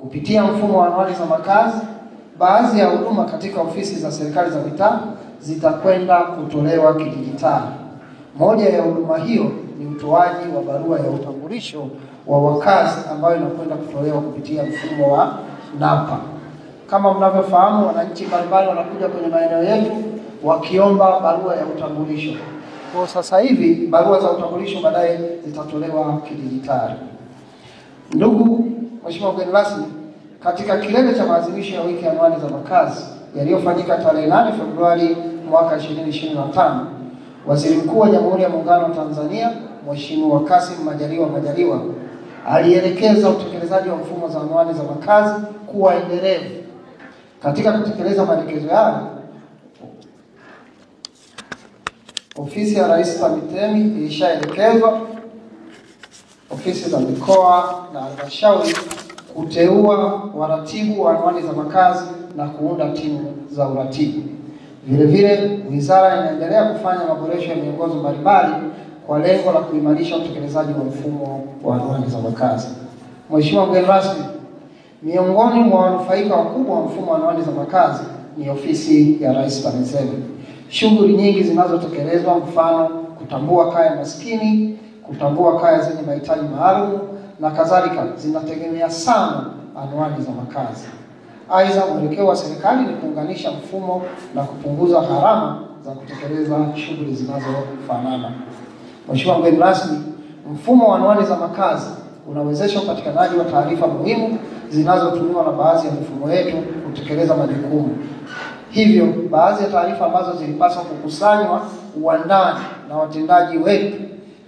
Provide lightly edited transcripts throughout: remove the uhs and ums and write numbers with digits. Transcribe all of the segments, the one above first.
Kupitia mfumo wa anwani za makazi, baadhi ya huduma katika ofisi za serikali za mitaa zitakwenda kutolewa kidijitali. Moja ya huduma hiyo ni utoaji wa barua ya utambulisho wa wakazi ambayo inakwenda kutolewa kupitia mfumo wa NaPA. Kama mnavyofahamu, wananchi mbalimbali wanakuja kwenye maeneo yetu wakiomba barua ya utambulisho. Kwa sasa hivi barua za utambulisho baadaye zitatolewa kidijitali. Ndugu Mheshimiwa mgeni rasmi, katika kilele cha maadhimisho ya wiki ya anwani za makazi yaliyofanyika tarehe 8 Februari mwaka 2025, Waziri Mkuu wa Jamhuri ya Muungano wa Tanzania Mheshimiwa Kassim Majaliwa alielekeza utekelezaji wa mfumo za anwani za makazi kuwa endelevu. Katika kutekeleza maelekezo hayo, Ofisi ya Rais TAMISEMI ilishaelekezwa ofisi za mikoa na halmashauri kuteua waratibu wa anwani za makazi na kuunda timu za uratibu. Vile vile, wizara inaendelea kufanya maboresho ya miongozo mbalimbali kwa lengo la kuimarisha utekelezaji wa mfumo wa anwani za makazi. Mheshimiwa mgeni rasmi, miongoni mwa wanufaika wakubwa wa mfumo wa anwani za makazi ni ofisi ya Rais TAMISEMI. Shughuli nyingi zinazotekelezwa, mfano kutambua kaya maskini, kutambua kaya zenye mahitaji maalum na kadhalika, zinategemea sana anwani za makazi. Aidha, mwelekeo wa serikali ni kuunganisha mfumo na kupunguza gharama za kutekeleza shughuli zinazofanana. Mheshimiwa mgeni rasmi, mfumo wa anwani za makazi unawezesha upatikanaji wa taarifa muhimu zinazotumiwa na baadhi ya mifumo yetu kutekeleza majukumu. Hivyo, baadhi ya taarifa ambazo zilipaswa kukusanywa uandani na watendaji wetu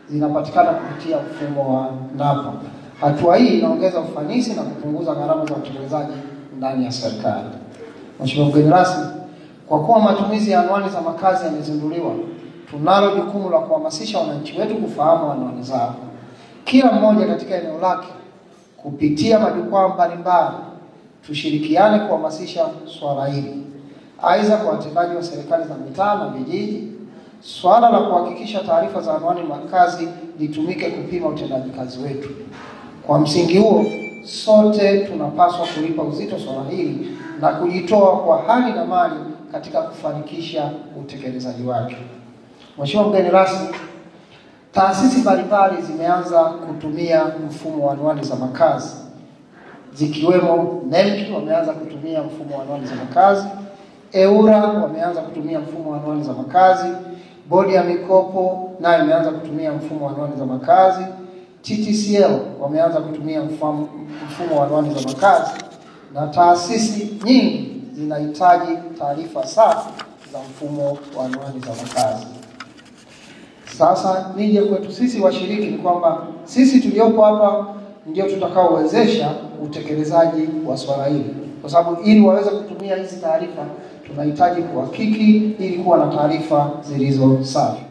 zinapatikana kupitia mfumo wa NaPA. Hatua hii inaongeza ufanisi na kupunguza gharama za utekelezaji ndani ya serikali. Mheshimiwa mgeni rasmi, kwa kuwa matumizi ya anwani za makazi yamezinduliwa, tunalo jukumu la kuhamasisha wananchi wetu kufahamu anwani zao. Kila mmoja katika eneo lake kupitia majukwaa mbalimbali tushirikiane kuhamasisha swala hili. Aidha, kwa watendaji wa serikali za mitaa na vijiji, swala la kuhakikisha taarifa za anwani makazi litumike kupima utendaji kazi wetu. Kwa msingi huo, sote tunapaswa kulipa uzito swala hili na kujitoa kwa hali na mali katika kufanikisha utekelezaji wake. Mheshimiwa mgeni rasmi, taasisi mbalimbali zimeanza kutumia mfumo wa anwani za makazi, zikiwemo NEMC wameanza kutumia mfumo wa anwani za makazi, EWURA wameanza kutumia mfumo wa anwani za makazi, Bodi ya Mikopo nayo imeanza kutumia mfumo wa anwani za makazi, TTCL wameanza kutumia mfumo wa anwani za makazi, na taasisi nyingi zinahitaji taarifa safi za mfumo wa anwani za makazi. Sasa nije kwetu sisi washiriki, ni kwamba sisi tuliopo hapa ndio tutakaowezesha utekelezaji wa swala hili, kwa sababu ili waweze kutumia hizi taarifa tunahitaji kuhakiki ili kuwa na taarifa zilizo safi.